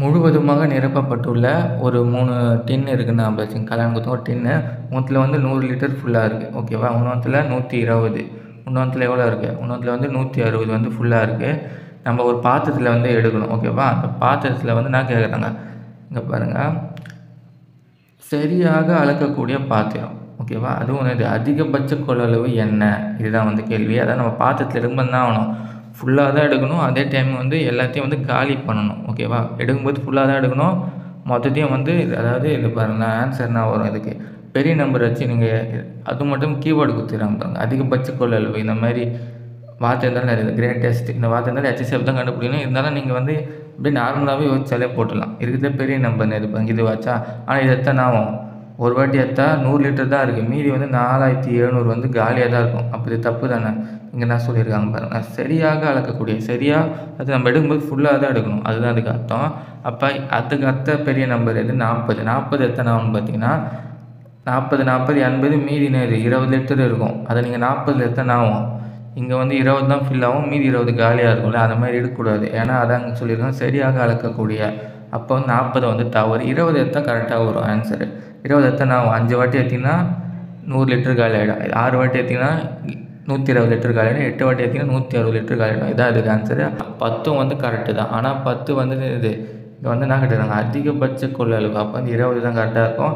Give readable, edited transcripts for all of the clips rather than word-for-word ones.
முழுவதுமாக நிரப்பப்பட்டுள்ள ஒரு 3 டின் இருக்குன்னு ஞாபகம் வச்சுக்கங்க. கல்யாண குத்துக்கு ஒரு டின்னு. ஒன்னுத்துல வந்து 100 லிட்டர் ஃபுல்லாக இருக்குது. ஓகேவா? இன்னொன்றுல 120, இன்னொன்றுல எவ்வளோ இருக்குது? இன்னொன்றுல வந்து 160 வந்து ஃபுல்லாக இருக்குது. நம்ம ஒரு பாத்திரத்தில் வந்து எடுக்கணும். ஓகேவா? அந்த பாத்திரத்தில் வந்து நான் கேட்குறேங்க, இங்கே பாருங்கள், சரியாக அளக்கக்கூடிய பாத்திரம். ஓகேவா? அதுவும் இது அதிகபட்ச கொள்ளளவு என்ன? இதுதான் வந்து கேள்வி. அதான் நம்ம பாத்திரத்தில் எடுக்கும்போது என்ன ஆகணும், ஃபுல்லாக தான் எடுக்கணும். அதே டைம் வந்து எல்லாத்தையும் வந்து காலி பண்ணணும். ஓகேவா? எடுக்கும்போது ஃபுல்லாக தான் எடுக்கணும். மொத்தத்தையும் வந்து அதாவது இது பாருங்கள், ஆன்சர் என்ன வரும் இதுக்கு, பெரிய நம்பர் வச்சு நீங்கள் அது மட்டும் கீவேர்டு கொடுத்துக்கிறாங்க பாருங்கள். அதிகபட்ச கொள்ளளவு இந்த மாதிரி வார்த்தை இருந்தாலும் நிறைய கிரேட்டஸ்ட் இந்த வார்த்தை இருந்தாலும் HCF தான் கண்டுபிடிக்கணும். இருந்தாலும் நீங்கள் வந்து அப்படியே நார்மலாகவே யோசிச்சாலே போட்டுடலாம். இருக்கிறதுல பெரிய நம்பர் இது இது வச்சா. ஆனால் இது எத்தனை ஆகும், ஒரு வாட்டி எடுத்தா 100 லிட்டர் தான் இருக்குது. மீதி வந்து 4700 வந்து காலியாக தான் இருக்கும். அப்போ இது தப்பு தானே? இங்கே என்ன சொல்லியிருக்காங்க பாருங்கள், சரியாக அளக்கக்கூடிய, சரியாக அது நம்ம எடுக்கும்போது ஃபுல்லாக தான் எடுக்கணும். அதுதான் அதுக்கு அர்த்தம். அப்போ அதுக்கு அர்த்த பெரிய நம்பர் எது, 40. 40 எத்தனை ஆகும்னு பார்த்தீங்கன்னா 40 40 80, மீதி நேரு 20 லிட்டர் இருக்கும். அதை நீங்கள் 40 எத்தனை ஆகும், இங்கே வந்து 20 தான் ஃபில் ஆகும், மீதி 20 காலியாக இருக்கும்ல. அந்த மாதிரி எடுக்கக்கூடாது. ஏன்னா அதான் இங்கே சொல்லியிருக்காங்க சரியாக அளக்கக்கூடிய. அப்போ வந்து 40 வந்து தவறு. 20 எடுத்தால் கரெக்டாக வரும் ஆன்சரு. 20 எத்தனை ஆகும், 5 வாட்டி எடுத்திங்கன்னா 100 லிட்டர் காலி ஆகிடும். 6 வாட்டி எடுத்திங்கன்னா 120 லிட்டர் காலி ஆகிடும். 8 வாட்டி எடுத்திங்கன்னா 160 லிட்டர் காலி ஆகிடும். இதான் இதுக்கு ஆன்சரு. 10 வந்து கரெக்டு தான். ஆனால் 10 வந்து இது இங்கே வந்து என்ன கேட்டுருக்காங்க, அதிகபட்ச கொள்ளளவு. அப்போ வந்து 20 தான் கரெக்டாக இருக்கும்.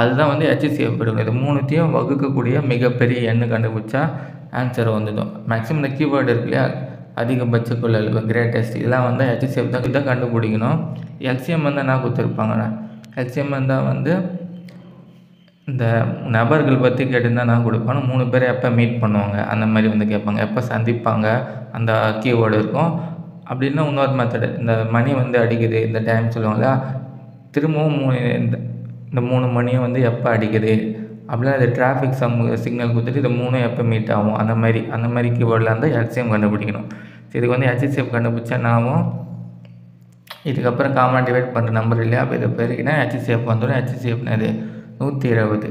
அதுதான் வந்து HCF எடுக்கணும். இது மூணுத்தையும் வகுக்கக்கூடிய மிகப்பெரிய எண்ணு கண்டுபிடிச்சா ஆன்சர் வந்துடும். மேக்ஸிமம் இந்த கீவேர்டு இருக்கு இல்லையா, அதிகபட்ச கொள்ளளவு, கிரேட்டஸ்ட், இதெல்லாம் வந்து HCF தான் கண்டுபிடிக்கணும். LCM வந்து என்ன கொடுத்துருப்பாங்கண்ணா, LCM தான் வந்து இந்த நபர்கள் பற்றி கேட்டிருந்தா நான் கொடுப்பாங்க. 3 பேர் எப்போ மீட் பண்ணுவாங்க அந்த மாதிரி வந்து கேட்பாங்க. எப்போ சந்திப்பாங்க அந்த கீவேர்டு இருக்கும். அப்படின்னா இன்னொரு மெத்தடு, இந்த மணி வந்து அடிக்குது இந்த டைம் சொல்லுவாங்க, திரும்பவும் இந்த 3 மணியும் வந்து எப்போ அடிக்குது அப்படின்னா இது டிராஃபிக் சிக்னல் கொடுத்துட்டு இது 3 எப்போ மீட் ஆகும், அந்த மாதிரி கீவேர்டில் இருந்தால் LCM கண்டுபிடிக்கணும். இதுக்கு வந்து HCF கண்டுபிடிச்சா நாமும் இதுக்கப்புறம் காமனாக டிவைட் பண்ணுற நம்பர் இல்லையா, அப்போ இதை பெருக்கினா HCF வந்துடும். HCF இது 120.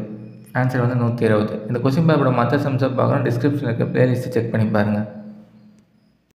ஆன்சர் வந்து 120. இந்த கொஸ்டின் பேப்பரோட மற்ற சம்ஸை பார்க்கணும், டிஸ்கிரிப்ஷனில் இருக்க பிளேலிஸ்ட்டு செக் பண்ணி பாருங்கள்.